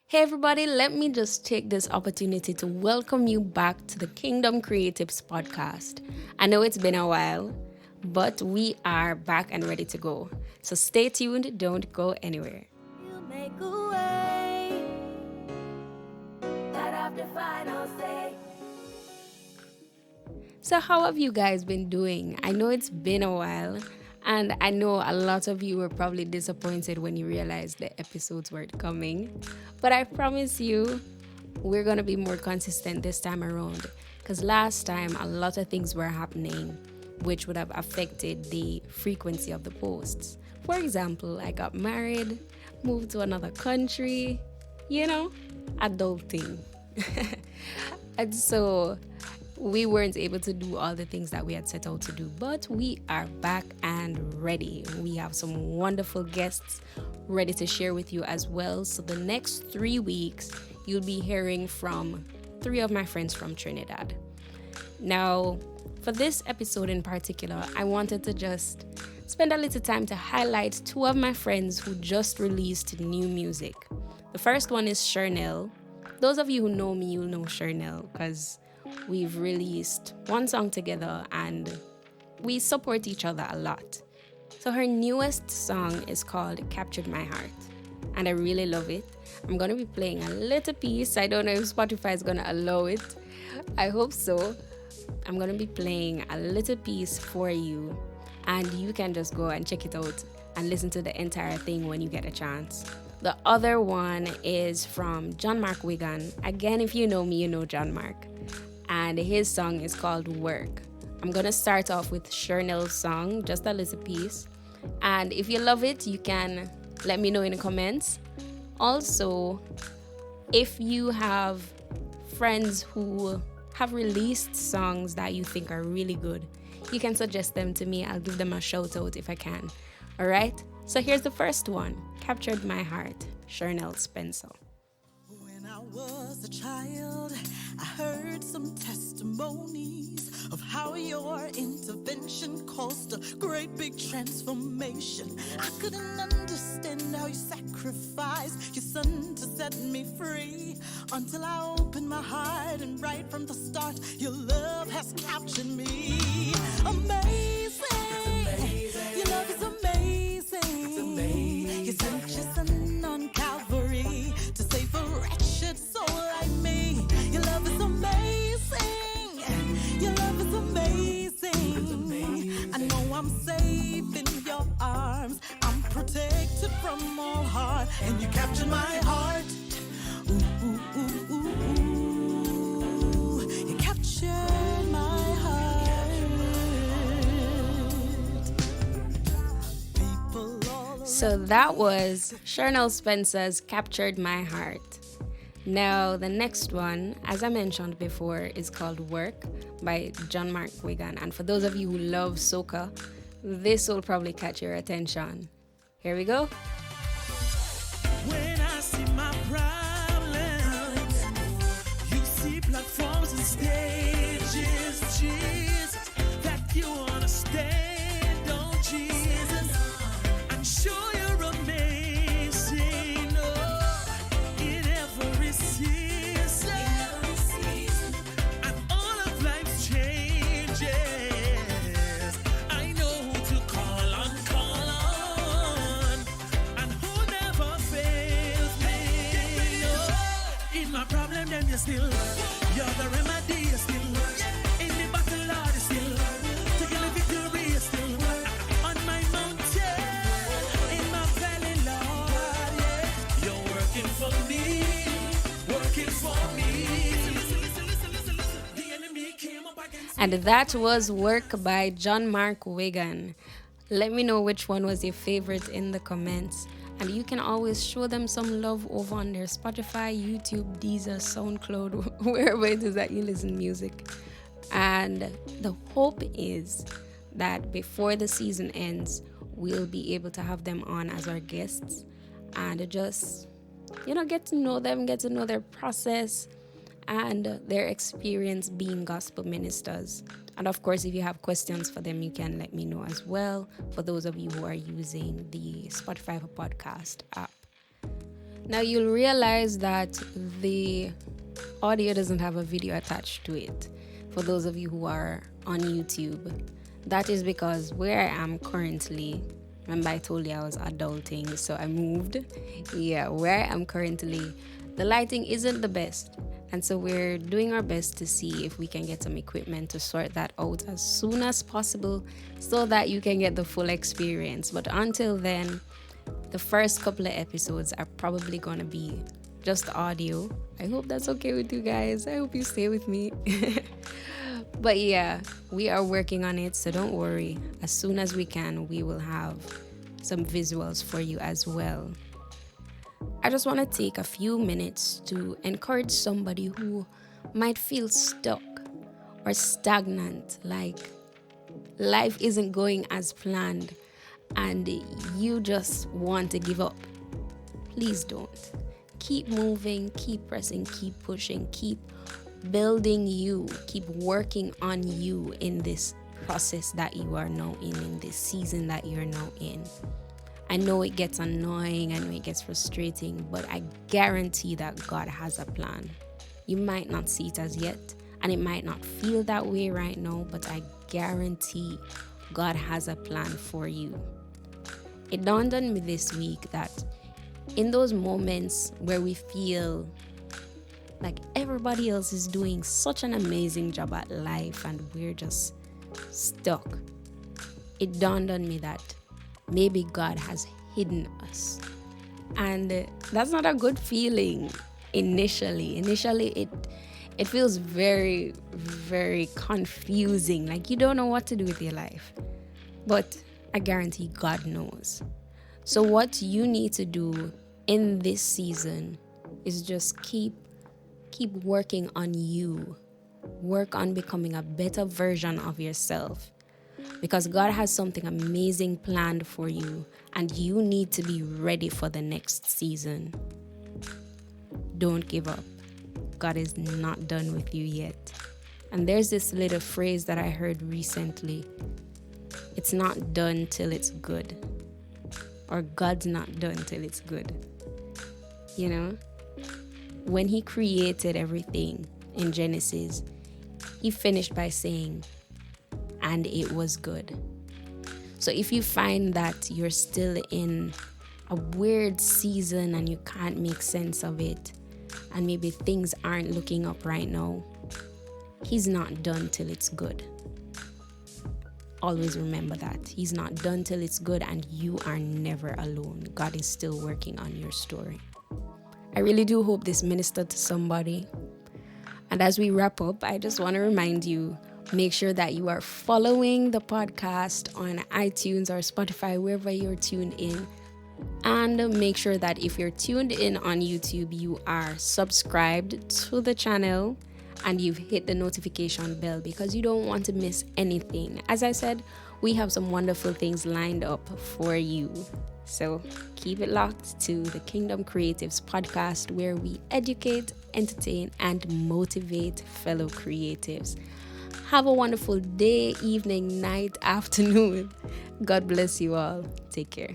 Hey everybody, let me just take this opportunity to welcome you back to the Kingdom Creatives podcast. I know it's been a while, but we are back and ready to go. So stay tuned, don't go anywhere. You make a way that have the final say. So how have you guys been doing? I know it's been a while, and I know a lot of you were probably disappointed when you realized the episodes weren't coming. But I promise you, we're going to be more consistent this time around. Because last time, a lot of things were happening, which would have affected the frequency of the posts. For example, I got married, moved to another country, adulting. And so we weren't able to do all the things that we had set out to do, but we are back and ready. We have some wonderful guests ready to share with you as well. So the next 3 weeks, you'll be hearing from 3 of my friends from Trinidad. Now, for this episode in particular, I wanted to just spend a little time to highlight 2 of my friends who just released new music. The first one is Shurnelle. Those of you who know me, you'll know Shurnelle because we've released 1 song together and we support each other a lot. So her newest song is called Captured My Heart, and I really love it. I'm going to be playing a little piece. I don't know if Spotify is going to allow it. I hope so. I'm going to be playing a little piece for you, and you can just go and check it out and listen to the entire thing when you get a chance. The other one is from Johnmark Wiggan. Again, if you know me, you know Johnmark. And his song is called Work. I'm going to start off with Shurnelle's song, just a little piece. And if you love it, you can let me know in the comments. Also, if you have friends who have released songs that you think are really good, you can suggest them to me. I'll give them a shout out if I can. All right? So here's the first one, Captured My Heart, Shurnelle Spencer. When I was a child, I heard some testimonies of how your intervention caused a great big transformation. I couldn't understand how you sacrificed your son to set me free until I opened my heart, and right from the start, your love has captured me. Amazing. Your love is amazing. You sent your son on Calvary to save a wretched soul like me. Your love is amazing. Your love is amazing. I know I'm safe in your arms. I'm protected from all harm. And you captured my heart. Ooh, ooh, ooh, ooh, ooh. You captured my heart. People all So that was Shurnelle Spencer's Captured My Heart. Now, the next one, as I mentioned before, is called Work by Johnmark Wiggan. And for those of you who love soca, this will probably catch your attention. Here we go. When I see my problems, you see platforms and stages, Jesus, that you understand, oh Jesus. I'm sure you're amazing, oh, in every season, and all of life's changes. I know who to call on, and who never fails me. No, in my problem, then you're still, you're the remedy, you're still, in the battle, Lord, you're still, taking the victory, you're still, on my mountain, in my valley, Lord, yeah, you're working for me, working for me. Listen, the enemy came up against me. And that was Work by Johnmark Wiggan. Let me know which one was your favorite in the comments. And you can always show them some love over on their Spotify, YouTube, Deezer, SoundCloud, wherever it is that you listen to music. And the hope is that before the season ends, we'll be able to have them on as our guests and just, get to know them, get to know their process and their experience being gospel ministers. And of course, if you have questions for them, you can let me know as well, for those of you who are using the Spotify for Podcast app. Now you'll realize that the audio doesn't have a video attached to it. For those of you who are on YouTube, that is because where I am currently, remember I told you I was adulting, so I moved. Yeah, where I am currently, the lighting isn't the best. And so we're doing our best to see if we can get some equipment to sort that out as soon as possible so that you can get the full experience. But until then, the first couple of episodes are probably going to be just audio. I hope that's okay with you guys. I hope you stay with me. But yeah, we are working on it, so don't worry. As soon as we can, we will have some visuals for you as well. I just want to take a few minutes to encourage somebody who might feel stuck or stagnant, like life isn't going as planned and you just want to give up. Please don't. Keep moving, keep pressing, keep pushing, keep building you, keep working on you in this process that you are now in this season that you're now in. I know it gets annoying, I know it gets frustrating, but I guarantee that God has a plan. You might not see it as yet, and it might not feel that way right now, but I guarantee God has a plan for you. It dawned on me this week that in those moments where we feel like everybody else is doing such an amazing job at life and we're just stuck, it dawned on me that maybe God has hidden us. And that's not a good feeling initially. It feels very, very confusing. Like you don't know what to do with your life. But I guarantee God knows. So what you need to do in this season is just keep working on you. Work on becoming a better version of yourself. Because God has something amazing planned for you, and you need to be ready for the next season. Don't give up. God is not done with you yet. And there's this little phrase that I heard recently. It's not done till it's good. Or God's not done till it's good. You know? When He created everything in Genesis, He finished by saying, and it was good. So if you find that you're still in a weird season and you can't make sense of it, and maybe things aren't looking up right now, He's not done till it's good. Always remember that. He's not done till it's good, and you are never alone. God is still working on your story. I really do hope this ministered to somebody. And as we wrap up, I just want to remind you, make sure that you are following the podcast on iTunes or Spotify, wherever you're tuned in. And make sure that if you're tuned in on YouTube, you are subscribed to the channel and you've hit the notification bell because you don't want to miss anything. As I said, we have some wonderful things lined up for you. So keep it locked to the Kingdom Creatives podcast, where we educate, entertain, and motivate fellow creatives. Have a wonderful day, evening, night, afternoon. God bless you all. Take care.